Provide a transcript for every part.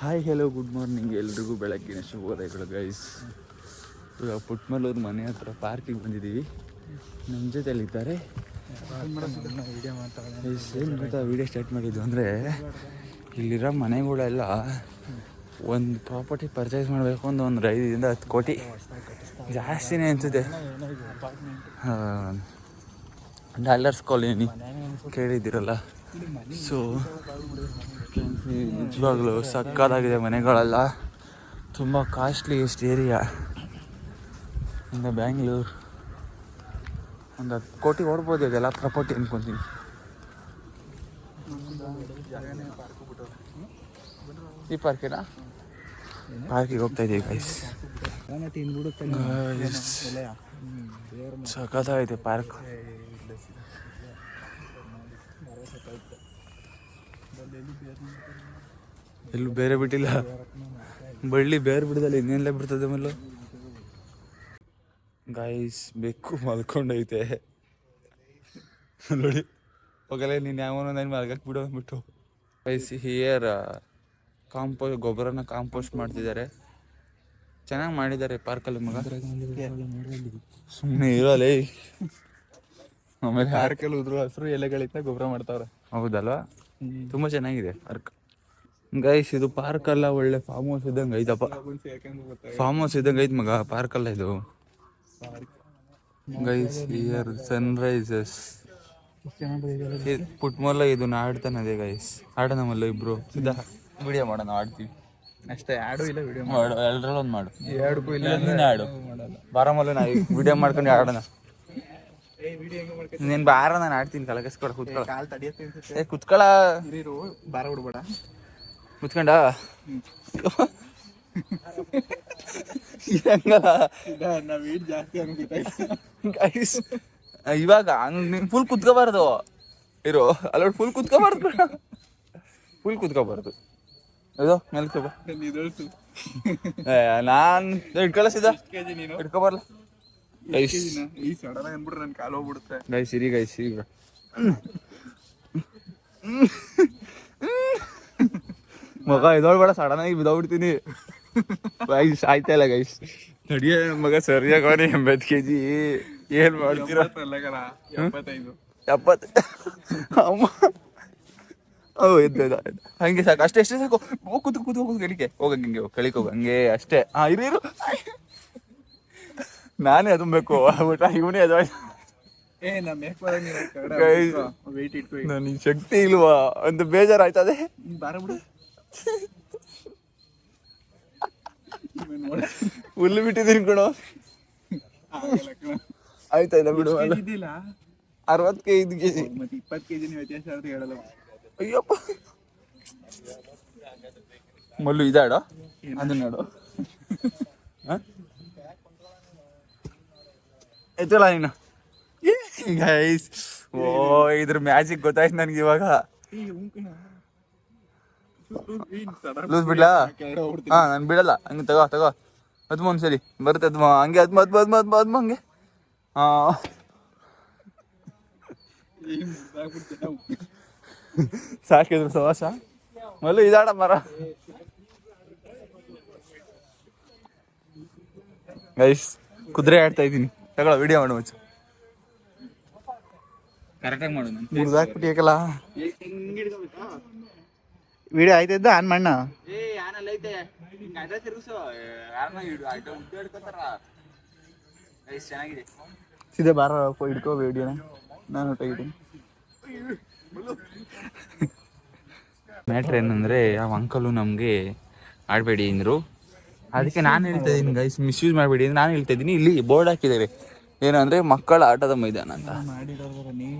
Hi hello good morning ಎಲ್ರಿಗೂ ಬೆಳಗ್ಗಿನ ಶುಭೋದಯಗಳು guys. ಇವಾಗ ಪುಟ್ಮಲ್ಲೂರು ಮನೆ ಹತ್ರ ಪಾರ್ಕಿಗೆ ಬಂದಿದ್ದೀವಿ. ನಮ್ಮ ಜೊತೆಯಲ್ಲಿದ್ದಾರೆ. ಏನು ಗೊತ್ತಾ ವೀಡಿಯೋ ಸ್ಟಾರ್ಟ್ ಮಾಡಿದ್ದು ಅಂದರೆ, ಇಲ್ಲಿರೋ ಮನೆಗಳೆಲ್ಲ ಒಂದು ಪ್ರಾಪರ್ಟಿ ಪರ್ಚೇಸ್ ಮಾಡಬೇಕು ಒಂದು 5-10 ಕೋಟಿ ಜಾಸ್ತಿನೇ ಅನಿಸುತ್ತೆ. Dollars colony ಕೇಳಿದ್ದೀರಲ್ಲ. ಸೊ ನಿಜವಾಗ್ಲೂ ಸಕ್ಕತ್ತಾಗಿದೆ ಮನೆಗಳೆಲ್ಲ. ತುಂಬ ಕಾಸ್ಟ್ಲಿಯೆಸ್ಟ್ ಏರಿಯಾ ಇಂದ ಬ್ಯಾಂಗ್ಳೂರು. ಒಂದು 10 ಕೋಟಿ ಓಡ್ಬೋದು ಇದೆಲ್ಲ ಪ್ರಾಪರ್ಟಿ ಅನ್ಕೊತೀನಿ. ಈ ಪಾರ್ಕಿನ ಪಾರ್ಕಿಗೆ ಹೋಗ್ತಾ ಇದ್ದೀವಿ ಗೈಸ್. ಸಕ್ಕತ್ತಾಗೈತೆ ಪಾರ್ಕ್. ಎಲ್ಲೂ ಬೇರೆ ಬಿಟ್ಟಿಲ್ಲ, ಬಳ್ಳಿ ಬೇರೆ ಬಿಡ್ದಲ್ಲ ಇನ್ನೇನಲ್ಲೇ ಬಿಡ್ತದೆ. ಆಮೇಲೆ ಗೈಸ್ ಬೆಕ್ಕು ಮಲ್ಕೊಂಡೈತೆ ನೋಡಿ. ಹೋಗಲ್ಲ ನೀನು ಯಾವನೋ ನಾನು ಮಲ್ಗಕ್ಕೆ ಬಿಡೋ ಅಂದ್ಬಿಟ್ಟು. ಗೈಸ್ ಹಿಯರ್ ಗೊಬ್ಬರನ ಕಾಂಪೋಸ್ಟ್ ಮಾಡ್ತಿದ್ದಾರೆ. ಚೆನ್ನಾಗಿ ಮಾಡಿದ್ದಾರೆ ಪಾರ್ಕಲ್ಲಿ ಮಗ. ಸುಮ್ಮನೆ ಇರೋಲ್ಲ. ಆಮೇಲೆ ಪಾರ್ಕಲ್ಲಿ ಉದುರು ಹಸಿರು ಎಲೆಗಳಿಂದ ಗೊಬ್ಬರ ಮಾಡ್ತಾವ್ರೆ. ಹೌದಲ್ವಾ? ತುಂಬ ಚೆನ್ನಾಗಿದೆ ಪಾರ್ಕ್ ಗೈಸ್. ಇದು ಪಾರ್ಕ್ ಅಲ್ಲ, ಒಳ್ಳೆ ಫಾರ್ಮ್ ಹೌಸ್ ಇದ್ದಂಗೆ ಐತಪ್ಪ. ಫಾರ್ಮ್ ಹೌಸ್ ಇದ್ದಂಗೆ ಐತೆ ಮಗ, ಪಾರ್ಕ್ ಅಲ್ಲ ಇದು ಗೈಸ್. Here sunrises ಪುಟ್ಮಲ್ಲ. ಇದು ಆಡ್ತಾನದೆ ಗೈಸ್. ಆಡೋಣ ಮಲ್ಲ ಇಬ್ರು ಸಿದ್ಧ ವಿಡಿಯೋ ಮಾಡೋಣ. ಆಡ್ತೀವಿ ಅಷ್ಟೇ. ಆಡು ಇಲ್ಲ ವಿಡಿಯೋ ಮಾಡು, ಎಲ್ಲರಲ್ಲೂ ಒಂದು ಮಾಡು. ಎರಡಕ್ಕೂ ಇಲ್ಲ ನೀನು ಆಡು. ಬಾರಮಲ್ಲ ನಾ ವಿಡಿಯೋ ಮಾಡ್ಕೊಂಡು ಆಡೋಣ. ನೀನು ಬಾರ, ನಾನು ಆಡ್ತೀನಿ. ಕಲಕಸ್ಕೊಡ ಕೂತ್ಕೊಳ. ಕುತ್ಕೊಳ ಬಾರ ಬಿಡ್ಬೇಡ. ಕುತ್ಕೊಂಡ ಇವಾಗ ನೀನ್ ಫುಲ್ ಕುತ್ಕೋಬಾರ್ದು. ಇರೋ ಅಲ್ಲ, ಫುಲ್ ಕುತ್ಕೋಬಾರ್ದು. ಫುಲ್ ಕುತ್ಕೋಬಾರ್ದು. ಇದು ಮೇಲ್ಕೋಬ. ನಾನ್ ಇಟ್ಕೊಳ್ಳಸಿದ ಇಟ್ಕೋಬಾರ್ಲ. ಗೈಸ್ ಇರಿ ಗೈಸ್. ಈಗ ಮಗ ಇದೊಳ್ಬೇಡ, ಸಡನ್ ಆಗಿ ಬಿದ್ದೋಗ್ಬಿಡ್ತೀನಿ. ಗೈಸ್ ಆಯ್ತಾ ಇಲ್ಲ ಗೈಸ್. ನಡಿಯ ಮಗ ಸರಿಯಾಗವನೆ 80 kg. ಏನ್ ಮಾಡ್ತೀರ? 70 ಅಮ್ಮ. ಎದ್ದ ಹಂಗೆ ಸಾಕು, ಅಷ್ಟೇ ಅಷ್ಟೇ ಸಾಕು. ಕೂತು ಹೋಗು ಕೆಳಿಕೆ ಹೋಗಂಗೆ, ಹಿಂಗೆ ಕೆಳಿಗೆ ಹೋಗ ಹಂಗೆ ಅಷ್ಟೇ. ಇರು ನಾನೇ ಅದುಬೇಕು ಊಟ ಇವನೇ ಅದು. ನನಗೆ ಶಕ್ತಿ ಇಲ್ವಾ ಅಂತ ಬೇಜಾರಾಯ್ತದೆ. ಹುಲ್ಲು ಬಿಟ್ಟಿದ್ದೀನಿ ಕಣೋ. ಆಯ್ತಾಯ್ತಾ ಬಿಡು. 65 kg 20 kg ವ್ಯತ್ಯಾಸ ಅಂತ ಹೇಳಲ್ಲ. ಅಯ್ಯಪ್ಪ ಮಲ್ಲು ಇದಾಡೋ ಅದನ್ನ ನೋಡು. ಎತ್ತಲ್ಲ ನೀನು ಗೈಸ್. ಓ ಇದ್ರ ಮ್ಯಾಜಿಕ್ ಗೊತ್ತಾಯ್ತು ನನಗೆ ಇವಾಗ. ಲೂಸ್ ಬಿಡ್ಲಾ? ನಾನು ಬಿಡಲ್ಲ. ಹಂಗೆ ತಗೋ ಅದ್ಮ ಒಂದ್ಸರಿ ಬರುತ್ತೆ. ಅದ್ಮ ಹಂಗೆ ಅದ್ಮ ಹಂಗೆ. ಸಾಕಿದ್ರು ಸವಾಸ. ಮಲ್ಲು ಇದಾಡ ಮರ. ಗೈಸ್ ಕುದುರೆ ಆಡ್ತಾ ಇದ್ದೀನಿ. ತಗೊಳ ವಿಡಿಯೋ ಮಾಡು ಮಚ್ಚ. ಕರೆಕ್ಟಾಗಿ ಮಾಡು. ಮುಗ್ದಾಕ್ಬಿಟ್ಟಿಯಕಲ್ಲ ವಿಡಿಯೋ ಆಯ್ತಿದ್ದ ಆನ್ ಮಣ್ಣ. ಚೆನ್ನಾಗಿದೆ. ಸೀದಾ ಬಾರ ಹಿಡ್ಕೋ ವಿಡಿಯೋನ. ನಾನು ತೆಗಿತೀನಿ. ಮ್ಯಾಟ್ರ್ ಏನಂದರೆ, ಆ ಅಂಕಲು ನಮಗೆ ಆಡಬೇಡಿ ಅಂದರು. ಅದಕ್ಕೆ ನಾನು ಹೇಳ್ತಾ ಇದ್ದೀನಿ ಗೈಸ್, ಮಿಸ್ಯೂಸ್ ಮಾಡಬೇಡಿ ಅಂತ ನಾನು ಹೇಳ್ತಾ ಇದ್ದೀನಿ. ಇಲ್ಲಿ ಬೋರ್ಡ್ ಹಾಕಿದ್ದೇವೆ ಏನಂದರೆ ಮಕ್ಕಳ ಆಟದ ಮೈದಾನ ಅಂತ.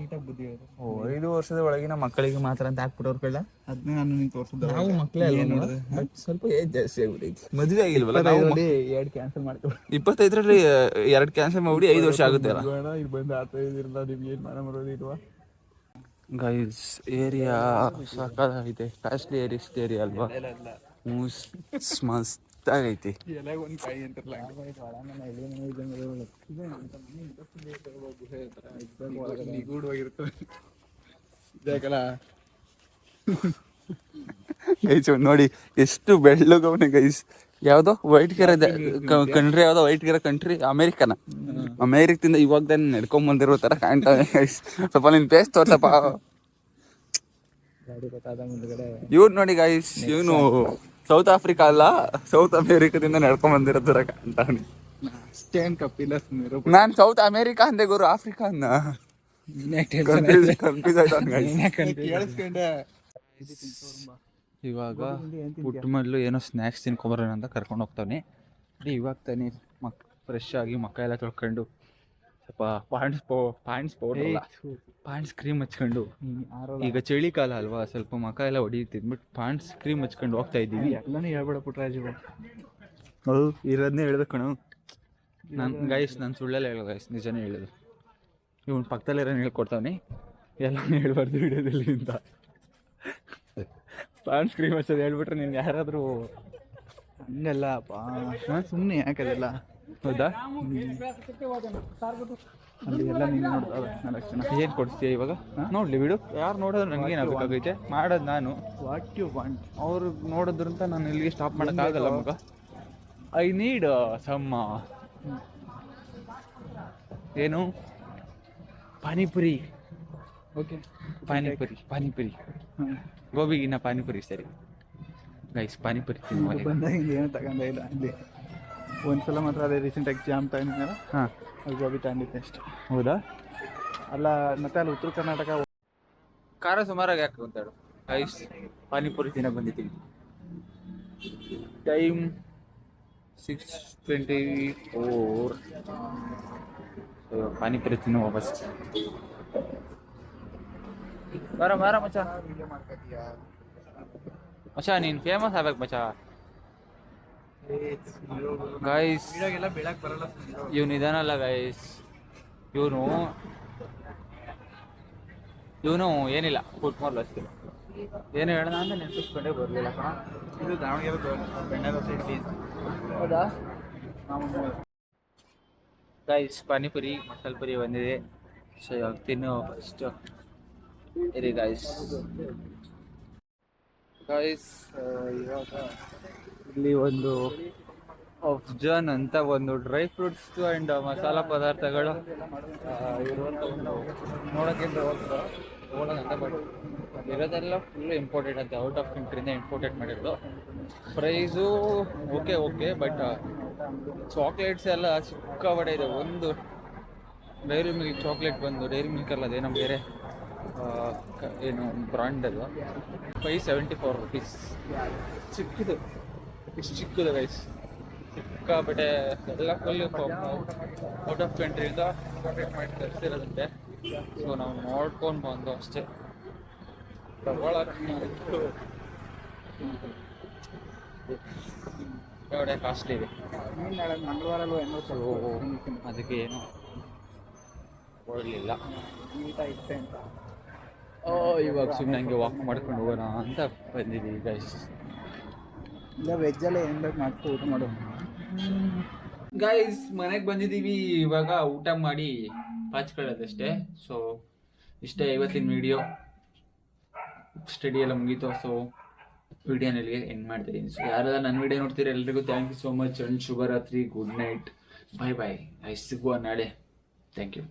5 ವರ್ಷದ ಒಳಗಿನ ಮಕ್ಕಳಿಗೆ ಮಾತ್ರ ಅಂತ ಹಾಕ್ಬಿಟ್ಟವ್ರ ಕಳ್ಳ. ಅದನ್ನೇ ನಾನು ತೋರಿಸಿದ್ದೆ. ನಾವು ಮಕ್ಕಳೇ ಅಲ್ಲ, ಬಟ್ ಸ್ವಲ್ಪ ಏಜ್ ಜಾಸ್ತಿ ಆಗ್ಬಿಟ್ಟೈತಿ. ಮದುವೆ ಆಗಿಲ್ವಲ್ಲ ನಾವು. 2 ಕ್ಯಾನ್ಸಲ್ ಮಾಡ್ತೀವಿ. 25ರಲ್ಲಿ 2 ಕ್ಯಾನ್ಸಲ್ ಮಾಡ್ಬಿಡಿ. 5 ವರ್ಷ ಆಗುತ್ತೆ ಅಲ್ಲ. ಇಲ್ಲಿ ಬಂದು ಆಟ ಇದಿರಲ್ಲ, ನಿಮ್ಗೆ ಏನು ಮನ ಬರೋದಿಲ್ವಾ ಗೈಸ್? ಏರಿಯಾ ಸಾಕಾಗೈತೆ. ಕಾಸ್ಟ್ಲಿ ಏರಿಯಾ ಅಲ್ವಾ? ಮಸ್ತ್ ಆಗೈತಿ. ಗೈಸ್ ನೋಡಿ ಎಷ್ಟು ಬೆಳ್ಳಗವನೆ ಗೈಸ್. ಯಾವ್ದೋ ವೈಟ್ ಗಿರ ಕಂಟ್ರಿ, ಯಾವ್ದೋ ವೈಟ್ ಗಿರ ಕಂಟ್ರಿ, ಅಮೇರಿಕದಿಂದ ಇವಾಗ ತಾನೆ ನಡ್ಕೊಂಡ್ ಬಂದಿರೋ ತರ ಕಾಣ್ತಾವೆ ಗೈಸ್. ಸ್ವಲ್ಪ ನಿನ್ ಫೇಸ್ ತೋರ್ಸಪ್ಪ. ಇವ್ರು ನೋಡಿ ಗೈಸ್, ಇವನು ಸೌತ್ ಆಫ್ರಿಕಾ ಅಲ್ಲ, ಸೌತ್ ಅಮೇರಿಕಾದಿಂದ ನಡ್ಕೊಂಡ್ ಬಂದಿರೋ ತರ ಕಾಣ್ತಾವನೆ. ನಾನ್ ಸೌತ್ ಅಮೇರಿಕಾ ಅಂದೆ ಗುರು, ಆಫ್ರಿಕಾ ಅನ್ನ ಕನ್ಫ್ಯೂಸ್ ಆಯ್ತು. ಇವಾಗ ಪುಟ್ಟ ಮೊದಲು ಏನೋ ಸ್ನ್ಯಾಕ್ಸ್ ತಿನ್ಕೊಂಬರೋಣ ಅಂತ ಕರ್ಕೊಂಡು ಹೋಗ್ತಾನೆ. ಇವಾಗ ತಾನೇ ಫ್ರೆಶ್ ಆಗಿ ಮಕ್ಕ ಎಲ್ಲ ತೊಳ್ಕೊಂಡು ಸ್ವಲ್ಪ ಪಾಂಡ್ಸ್ ಕ್ರೀಮ್ ಹಚ್ಕೊಂಡು, ಈಗ ಚಳಿಕಾಲ ಅಲ್ವಾ, ಸ್ವಲ್ಪ ಮಕ್ಕ ಎಲ್ಲ ಹೊಡಿತಿದ್ಬಿಟ್ಟು ಪಾಂಡ್ಸ್ ಕ್ರೀಮ್ ಹಚ್ಕೊಂಡು ಹೋಗ್ತಾ ಇದ್ದೀವಿ. ಎಲ್ಲಾನು ಹೇಳ್ಬೇಡ ಪುಟ್ಟರಾಜು. ಹೌದು, ಇರೋದನ್ನೇ ಹೇಳ್ಬೇಕು ಕಣು. ನಾನು ಸುಳ್ಳೆಲ್ಲ ಹೇಳೋ ಗೈಸ್, ನಿಜನೇ ಹೇಳೋದು. ಇವನು ಪಕ್ಕದಲ್ಲಿರೋನು ಹೇಳ್ಕೊಡ್ತಾನೆ, ಎಲ್ಲಾನು ಹೇಳ್ಬಾರ್ದು ವಿಡಿಯೋದಲ್ಲಿ ಅಂತ. ಪಾಂಡ್ಸ್ ಕ್ರೀಮ್ ಹಚ್ಚೋದು ಹೇಳ್ಬಿಟ್ರೆ ನೀನು ಯಾರಾದರೂ ಹಂಗಲ್ಲಪ್ಪ, ಸುಮ್ಮನೆ ಯಾಕದೆಲ್ಲ. ಹೌದಾ? ಅಲ್ಲಿ ಎಲ್ಲ ನೀನು ನೋಡ್ತಾವೆ 4 ಜನ. ಏನು ಕೊಡ್ತೀಯ ಇವಾಗ? ನೋಡಲಿ ಬಿಡು, ಯಾರು ನೋಡೋದು ನನಗೇನಾಗಬೇಕಾಗೈತೆ, ಮಾಡೋದು ನಾನು. What you want? ಅವ್ರು ನೋಡೋದ್ರಂತ ನಾನು ಇಲ್ಲಿಗೆ ಸ್ಟಾಪ್ ಮಾಡೋಕ್ಕಾಗಲ್ಲ ಮಗ. ಐ ನೀಡ್ ಸಮ್ ಏನು ಪಾನಿಪುರಿ. ಓಕೆ, ಪಾನಿಪುರಿ ಗೋಬಿಗಿನ್ನ ಪಾನಿಪುರಿ ಸರಿ ಗೈಸ್. ಪಾನಿಪುರಿ ಬಂದಾಗಿಂದ ಏನು ತಗೊಂಡೇ ಇಲ್ಲ. ಇಲ್ಲಿ ಒಂದ್ಸಲ ಮಾತ್ರ ಅದೇ ರೀಸೆಂಟಾಗಿ ಜಾಮ್ ತಗೊಂಡಿದ್ದಲ್ಲ, ಹಾಂ, ಅದು ಗೋಬಿ ತಗೊಂಡಿದ್ದೆ ಅಷ್ಟೇ. ಹೌದಾ? ಅಲ್ಲ, ಮತ್ತೆ ಅಲ್ಲಿ ಉತ್ತರ ಕರ್ನಾಟಕ ಖಾರ ಸುಮಾರಾಗಿ ಯಾಕೆ ಅಂತೇಳು ಗೈಸ್. ಪಾನಿಪುರಿ ತಿನ್ನಕ್ಕೆ ಬಂದಿದ್ದೀವಿ. ಟೈಮ್ 6:24. ಪಾನಿಪುರಿ ತಿನ್ನೋ ವಾಪಸ್. ಬಾರ ಮಚ ನೀನು ಫೇಮಸ್ ಆಗ್ಬೇಕು ಮಚ. ಗೈಸ್ ಇವನು ಇದಾನಲ್ಲ ಗೈಸ್, ಇವನು ಏನಿಲ್ಲ, ಫುಟ್ಬಾಲ್ ಅಷ್ಟೇ. ಏನು ಹೇಳೋಣ ಅಂತ ನೆನಪಿಸ್ಕೊಂಡೇ ಬರಲಿಲ್ಲ. ಇದು ದಾವಣಗೆರೆ ಬೆಣ್ಣೆ ದೋಸೆ ಇಡ್ಲಿ. ಹೌದಾ? ಗೈಸ್ ಪಾನಿಪುರಿ ಮಸಾಲೆ ಪುರಿ ಬಂದಿದೆ. ಸೊ ಇವಾಗ ತಿನ್ನೋ ಫಸ್ಟ್ ಇರಿ ಗೈಸ್. ಇವಾಗ ಇಲ್ಲಿ ಒಂದು ಅಫ್ಜಾನ್ ಅಂತ ಒಂದು ಡ್ರೈ ಫ್ರೂಟ್ಸ್ ಆ್ಯಂಡ್ ಮಸಾಲ ಪದಾರ್ಥಗಳು ಇರುವಂಥ ಒಂದು ನೋಡೋಕ್ಕಿಂತ ತೊಗೊಳೋದಂತ. ಬಟ್ ಇರೋದೆಲ್ಲ ಫುಲ್ ಇಂಪೋರ್ಟೆಡ್ ಅಂತ, ಔಟ್ ಆಫ್ ಕಂಟ್ರಿಯಿಂದ ಇಂಪೋರ್ಟೆಡ್ ಮಾಡಿರೋದು. ಪ್ರೈಸು ಓಕೆ, ಬಟ್ ಚಾಕ್ಲೇಟ್ಸ್ ಎಲ್ಲ ಸಿಕ್ಕಾಪಟ್ಟೆ ಇದೆ. ಒಂದು ಡೈರಿ ಮಿಲ್ಕ್ ಚಾಕ್ಲೇಟ್ ಬಂದು, ಡೈರಿ ಮಿಲ್ಕ್ ಅಲ್ಲ, ಅದೇನೋ ಬೇರೆ ಏನು ಬ್ರಾಂಡ್ ಅದು, 574 rupees. ಚಿಕ್ಕದು, ಇಷ್ಟು ಚಿಕ್ಕದು ಗೈಸ್, ಸಿಕ್ಕಾಪಟ್ಟೆ ಎಲ್ಲ ಫುಲ್ ಔಟ್ ಆಫ್ ಕಂಟ್ರಿಯಿಂದ ಇಂಪೋರ್ಟೆಡ್ ಮಾಡಿ ತರಿಸಿರೋದಂತೆ. ಸೊ ನಾವು ನೋಡ್ಕೊಂಡು ಬಂದು ಅಷ್ಟೇ, ತಗೊಳ್ಳೋಕೆ ಕಾಸ್ಟ್ಲಿ ಇದೆ. ಮಂಗಳವಾರ ಅದಕ್ಕೆ ಏನು ಕೊಡಲಿಲ್ಲ. ಇವಾಗ ಸುಮ್ಮನೆ ಹಂಗೆ ವಾಕ್ ಮಾಡ್ಕೊಂಡು ಹೋಗೋಣ ಅಂತ ಬಂದಿದ್ದೀವಿ ಗೈಸ್. ಇಲ್ಲ ವೆಜ್ಜಲ್ಲೇ ಏನು ಬೇಕು ಮಾಡ್ಕೊ ಊಟ ಮಾಡೋಣ ಗೈಸ್. ಮನೆಗೆ ಬಂದಿದ್ದೀವಿ, ಇವಾಗ ಊಟ ಮಾಡಿ ಪಾಚ್ಕೊಳ್ಳೋದಷ್ಟೇ. ಸೊ ಇಷ್ಟೇ ಇವತ್ತಿನ ವಿಡಿಯೋ. ಸ್ಟಡಿ ಎಲ್ಲ ಮುಗೀತು. ಸೊ ವಿಡಿಯೋನ ಇಲ್ಲಿಗೆ ಎಂಡ್ ಮಾಡ್ತಿದ್ದೀನಿ. ಸೊ ಯಾರೆಲ್ಲ ನನ್ನ ವಿಡಿಯೋ ನೋಡ್ತೀರಿ ಎಲ್ರಿಗೂ thank you so much. And ಶುಭರಾತ್ರಿ, ಗುಡ್ ನೈಟ್, ಬಾಯ್. ಸಿಗುವ ನಾಳೆ. Thank you.